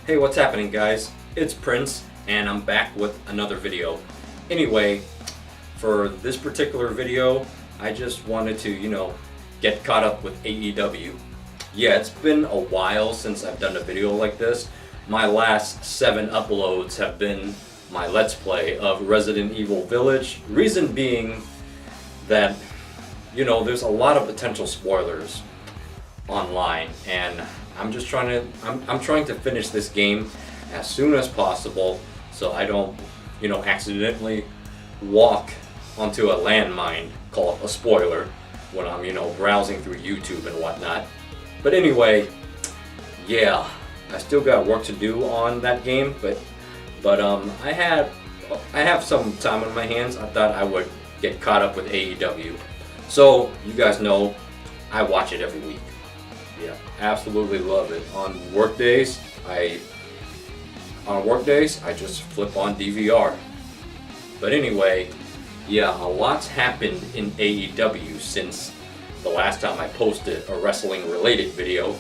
Hey, what's happening, guys? It's Prince, and I'm back with another video. Anyway, for this particular video, I just wanted to, get caught up with AEW. Yeah, it's been a while since I've done a video like this. My last 7 uploads have been my Let's Play of Resident Evil Village. Reason being that, there's a lot of potential spoilers online, and I'm trying to finish this game as soon as possible so I don't, accidentally walk onto a landmine called a spoiler when I'm, browsing through YouTube and whatnot. But anyway, yeah, I still got work to do on that game, but I have some time on my hands. I thought I would get caught up with AEW. So you guys know I watch it every week. Yeah, absolutely love it. On work days, I just flip on DVR. But anyway, yeah, a lot's happened in AEW since the last time I posted a wrestling related video.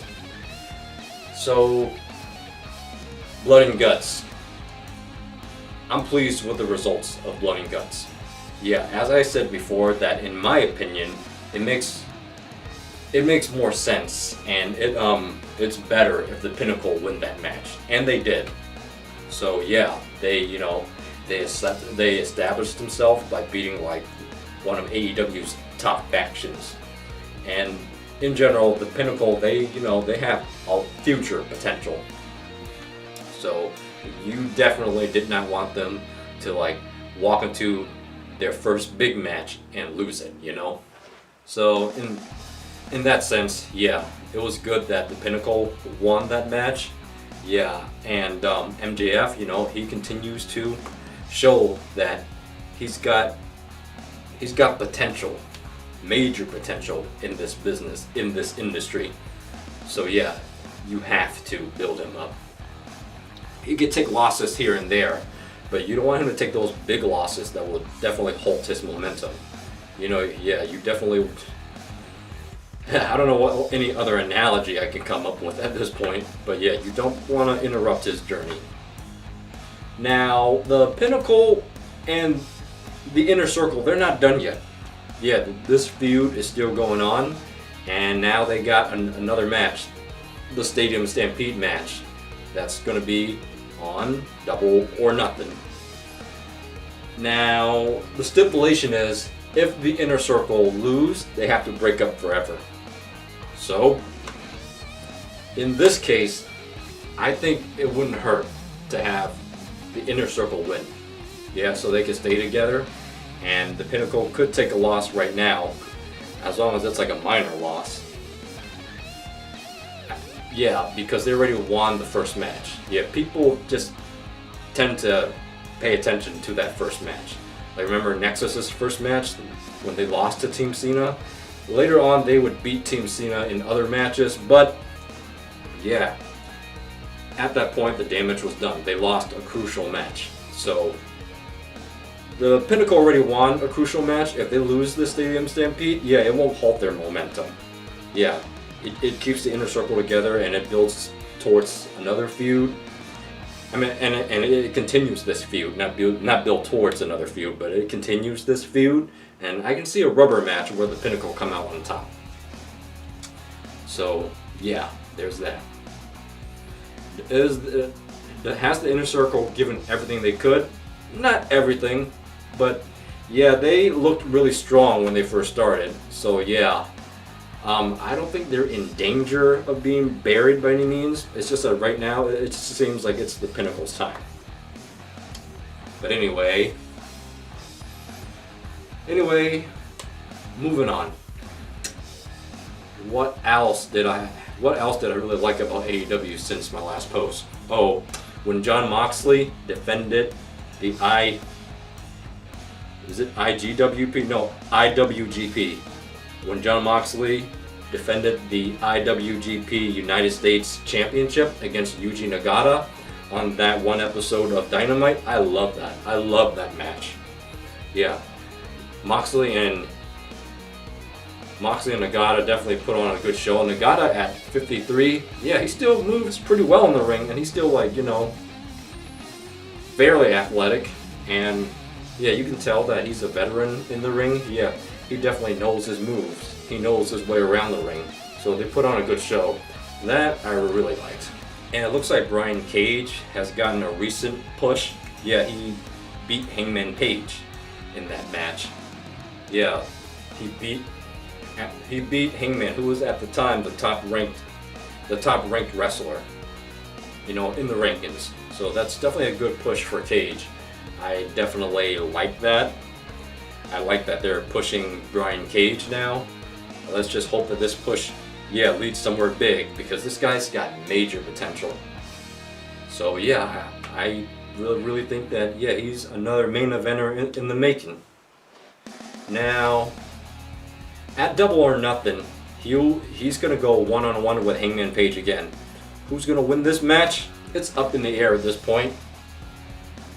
So, Blood and Guts. I'm pleased with the results of Blood and Guts. Yeah, as I said before, that in my opinion, it makes more sense, and it's better if the Pinnacle win that match, and they did. So yeah, they established themselves by beating like one of AEW's top factions, and in general, the Pinnacle they have a future potential. So you definitely did not want them to like walk into their first big match and lose it, So in that sense, yeah, it was good that the Pinnacle won that match. Yeah, and MJF, he continues to show that he's got potential, major potential in this business, in this industry. So yeah, you have to build him up. He could take losses here and there, but you don't want him to take those big losses that will definitely halt his momentum. Yeah, you definitely. I don't know what any other analogy I can come up with at this point, but yeah, you don't want to interrupt his journey. Now, the Pinnacle and the Inner Circle, they're not done yet. Yeah, this feud is still going on, and now they got another match, the Stadium Stampede match, that's going to be on Double or Nothing. Now, the stipulation is, if the Inner Circle lose, they have to break up forever. So, in this case, I think it wouldn't hurt to have the Inner Circle win. Yeah, so they can stay together, and the Pinnacle could take a loss right now, as long as it's like a minor loss. Yeah, because they already won the first match. Yeah, people just tend to pay attention to that first match. Like, remember Nexus's first match when they lost to Team Cena? Later on, they would beat Team Cena in other matches, but yeah, at that point, the damage was done. They lost a crucial match. So, the Pinnacle already won a crucial match. If they lose the Stadium Stampede, yeah, it won't halt their momentum. Yeah, it keeps the Inner Circle together, and it builds towards another feud. I mean, and it continues this feud, not build towards another feud, but it continues this feud, and I can see a rubber match where the Pinnacle come out on top. So yeah, there's that. Has the Inner Circle given everything they could? Not everything, but yeah, they looked really strong when they first started. So yeah. I don't think they're in danger of being buried by any means. It's just that right now, it just seems like it's the Pinnacle's time. But anyway, moving on. What else did I really like about AEW since my last post? Oh, when Jon Moxley defended the IWGP. When Jon Moxley defended the IWGP United States Championship against Yuji Nagata on that one episode of Dynamite, I love that. I love that match. Yeah, Moxley and Moxley and Nagata definitely put on a good show. Nagata at 53, yeah, he still moves pretty well in the ring, and he's still like, you know, fairly athletic. And yeah, you can tell that he's a veteran in the ring. Yeah, he definitely knows his moves. He knows his way around the ring. So they put on a good show. That I really liked. And it looks like Brian Cage has gotten a recent push. Yeah, he beat Hangman Page in that match. Yeah, he beat Hangman, who was at the time the top ranked wrestler, you know, in the rankings. So that's definitely a good push for Cage. I definitely like that. I like that they're pushing Brian Cage now. Let's just hope that this push, yeah, leads somewhere big, because this guy's got major potential. So yeah, I really think that, yeah, he's another main eventer in the making. Now, at Double or Nothing, he's going to go one-on-one with Hangman Page again. Who's going to win this match? It's up in the air at this point.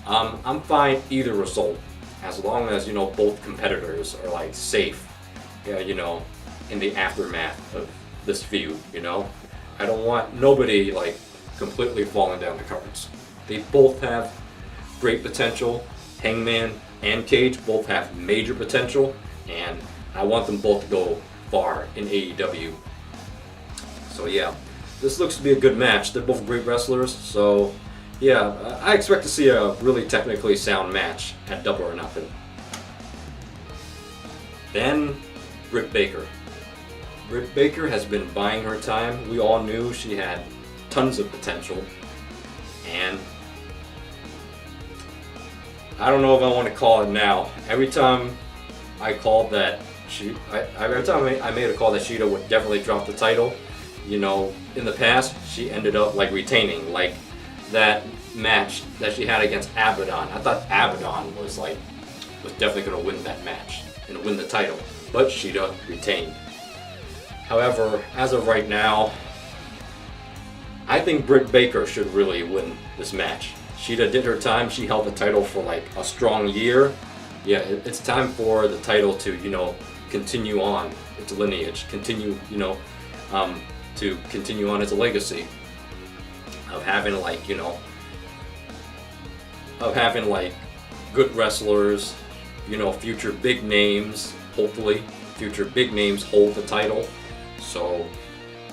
I'm fine either result, as long as, you know, both competitors are like safe, yeah, you know, in the aftermath of this feud, you know. I don't want nobody like completely falling down the cards. They both have great potential. Hangman and Cage both have major potential, and I want them both to go far in AEW. So yeah, this looks to be a good match. They're both great wrestlers, so yeah, I expect to see a really technically sound match at Double or Nothing. Then, Britt Baker. Britt Baker has been buying her time. We all knew she had tons of potential, and I don't know if I want to call it now. Every time I called that every time I made a call that Shida would definitely drop the title, you know, in the past she ended up like retaining, like that match that she had against Abaddon. I thought Abaddon was definitely going to win that match and win the title, but Shida retained. However, as of right now, I think Britt Baker should really win this match. Shida did her time. She held the title for like a strong year. Yeah, it's time for the title to, you know, continue on its lineage, continue, you know, to continue on its legacy of having like, you know, of having like good wrestlers, you know, future big names, hopefully future big names hold the title. So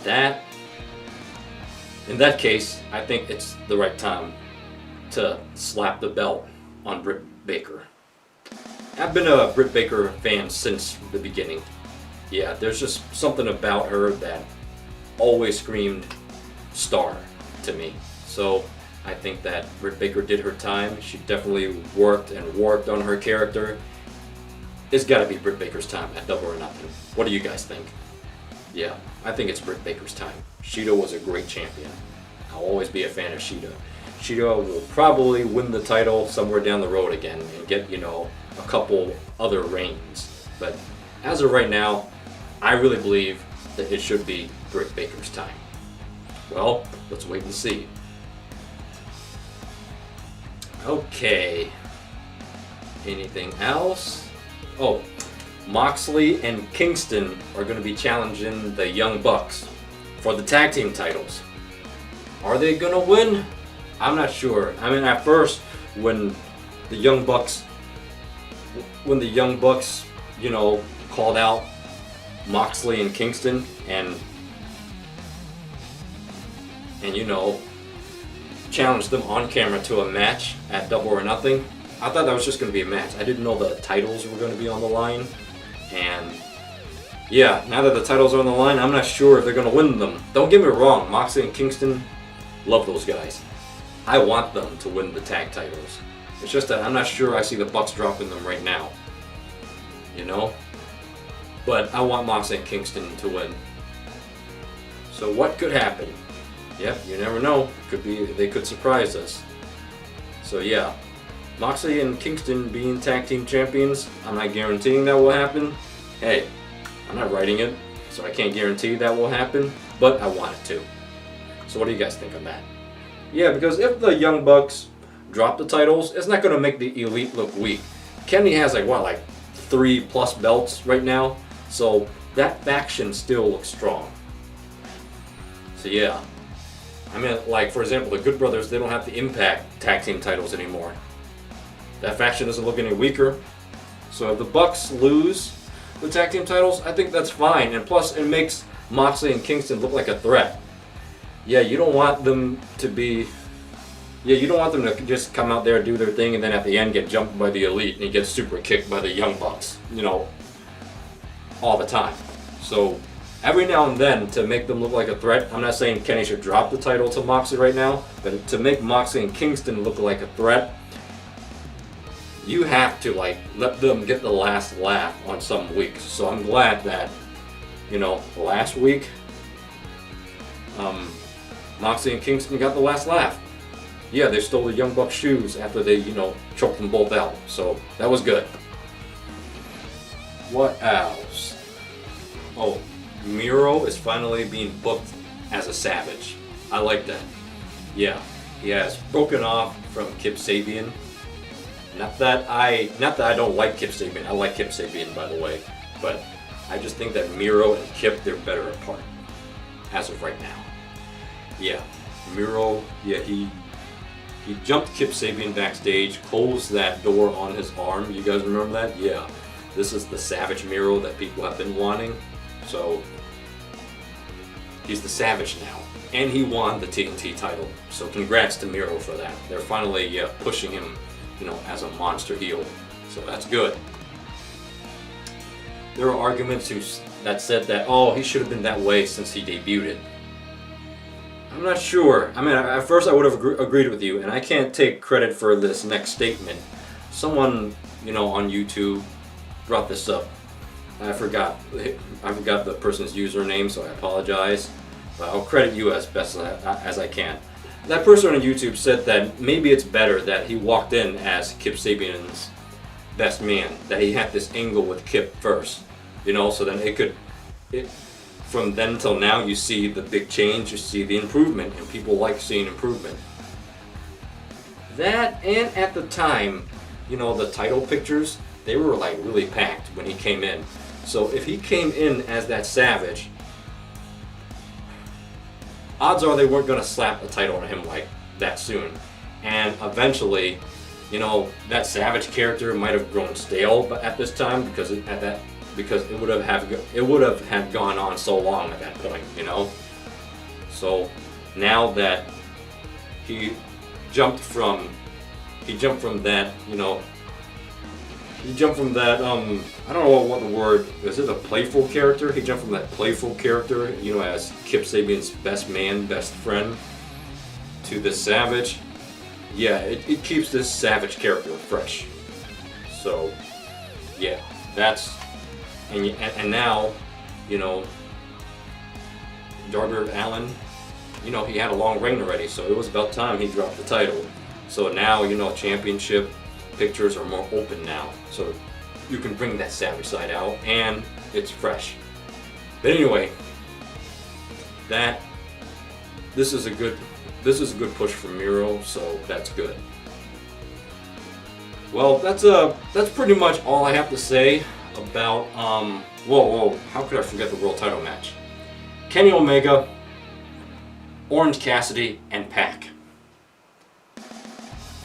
that, in that case, I think it's the right time to slap the belt on Britt Baker. I've been a Britt Baker fan since the beginning. Yeah, there's just something about her that always screamed star to me. So I think that Britt Baker did her time. She definitely worked on her character. It's got to be Britt Baker's time at Double or Nothing. What do you guys think? Yeah, I think it's Britt Baker's time. Shida was a great champion. I'll always be a fan of Shida. Shida will probably win the title somewhere down the road again and get, you know, a couple other reigns. But as of right now, I really believe that it should be Britt Baker's time. Well, let's wait and see. Okay. Anything else? Oh, Moxley and Kingston are going to be challenging the Young Bucks for the tag team titles. Are they going to win? I'm not sure. I mean, at first, when the Young Bucks, you know, called out Moxley and Kingston and you know, challenged them on camera to a match at Double or Nothing, I thought that was just going to be a match. I didn't know the titles were going to be on the line. And yeah, now that the titles are on the line, I'm not sure if they're going to win them. Don't get me wrong, Moxley and Kingston, love those guys. I want them to win the tag titles. It's just that I'm not sure I see the Bucks dropping them right now. You know? But I want Moxley and Kingston to win. So what could happen? Yep, you never know. Could be they could surprise us. So yeah, Moxley and Kingston being tag team champions, I'm not guaranteeing that will happen. Hey, I'm not writing it, so I can't guarantee that will happen, but I want it to. So what do you guys think on that? Yeah, because if the Young Bucks drop the titles, it's not going to make the Elite look weak. Kenny has like 3+ belts right now, so that faction still looks strong. So yeah, I mean, like for example, the Good Brothers, they don't have the Impact tag team titles anymore. That faction doesn't look any weaker. So if the Bucks lose the tag team titles, I think that's fine. And plus, it makes Moxley and Kingston look like a threat. Yeah, you don't want them to be. Yeah, you don't want them to just come out there, do their thing, and then at the end get jumped by the Elite and get super kicked by the Young Bucks. You know, all the time. So every now and then, to make them look like a threat, I'm not saying Kenny should drop the title to Moxley right now, but to make Moxley and Kingston look like a threat, you have to like let them get the last laugh on some weeks. So I'm glad that, you know, last week, Moxley and Kingston got the last laugh. Yeah, they stole the Young Bucks' shoes after they, you know, choked them both out. So that was good. What else? Oh, Miro is finally being booked as a Savage. I like that. Yeah, he has broken off from Kip Sabian. Not that I don't like Kip Sabian. I like Kip Sabian, by the way, but I just think that Miro and Kip, they're better apart as of right now. Yeah, Miro. Yeah, he jumped Kip Sabian backstage, closed that door on his arm. You guys remember that? Yeah. This is the Savage Miro that people have been wanting. So he's the Savage now. And he won the TNT title. So congrats to Miro for that. They're finally pushing him, you know, as a monster heel. So that's good. There are arguments that said that, oh, he should have been that way since he debuted. I'm not sure. I mean, at first I would have agreed with you, and I can't take credit for this next statement. Someone, you know, on YouTube brought this up. I forgot the person's username, so I apologize. But I'll credit you as best as I can. That person on YouTube said that maybe it's better that he walked in as Kip Sabian's best man, that he had this angle with Kip first, you know, so then from then till now you see the big change, you see the improvement, and people like seeing improvement. That, and at the time, you know, the title pictures, they were like really packed when he came in. So if he came in as that Savage, odds are they weren't going to slap a title on him like that soon. And eventually, you know, that Savage character might have grown stale but at this time because it would have had gone on so long at that point, you know. So now that he jumped from that, you know, I don't know what the word is. It a playful character? He jumped from that playful character, you know, as Kip Sabian's best man, best friend, to the Savage. Yeah, it keeps this Savage character fresh. So, yeah, that's and now, you know, Darby Allin, you know, he had a long reign already, so it was about time he dropped the title. So now, you know, championship pictures are more open now, so you can bring that Savage side out, and it's fresh. But anyway, this is a good push for Miro, so that's good. Well, that's pretty much all I have to say about whoa, how could I forget the world title match? Kenny Omega, Orange Cassidy, and Pac.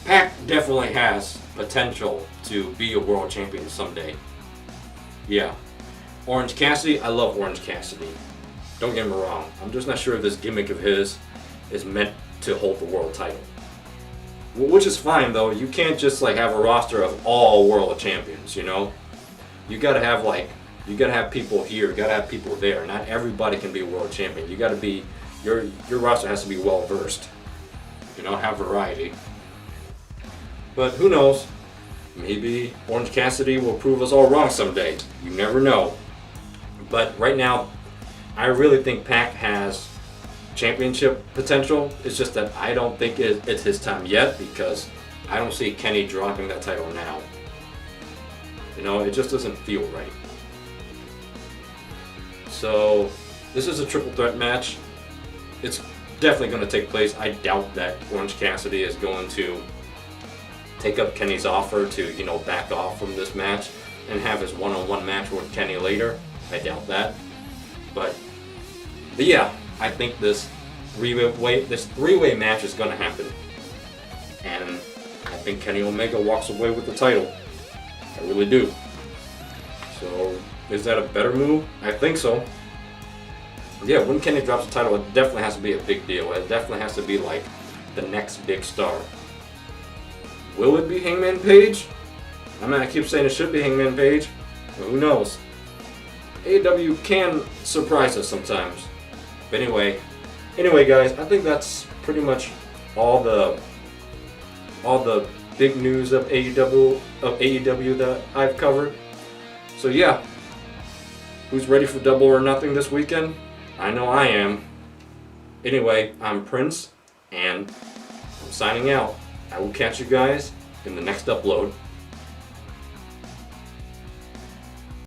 Pac definitely has potential to be a world champion someday. Yeah. Orange Cassidy, I love Orange Cassidy. Don't get me wrong. I'm just not sure if this gimmick of his is meant to hold the world title. Which is fine though. You can't just like have a roster of all world champions, you know? You gotta have people here, you gotta have people there. Not everybody can be a world champion. You gotta be, your roster has to be well versed. You know, have variety. But who knows? Maybe Orange Cassidy will prove us all wrong someday. You never know. But right now, I really think Pac has championship potential. It's just that I don't think it's his time yet because I don't see Kenny dropping that title now. You know, it just doesn't feel right. So, this is a triple threat match. It's definitely going to take place. I doubt that Orange Cassidy is going to take up Kenny's offer to, you know, back off from this match and have his one-on-one match with Kenny later. I doubt that. But yeah, I think this three-way match is gonna happen, and I think Kenny Omega walks away with the title. I really do. So is that a better move? I think so. Yeah, when Kenny drops the title, it definitely has to be a big deal. It definitely has to be like the next big star. Will it be Hangman Page? I mean, I keep saying it should be Hangman Page, but who knows? AEW can surprise us sometimes. But anyway, guys, I think that's pretty much all the big news of AEW that I've covered. So yeah, who's ready for Double or Nothing this weekend? I know I am. Anyway, I'm Prince, and I'm signing out. I will catch you guys in the next upload.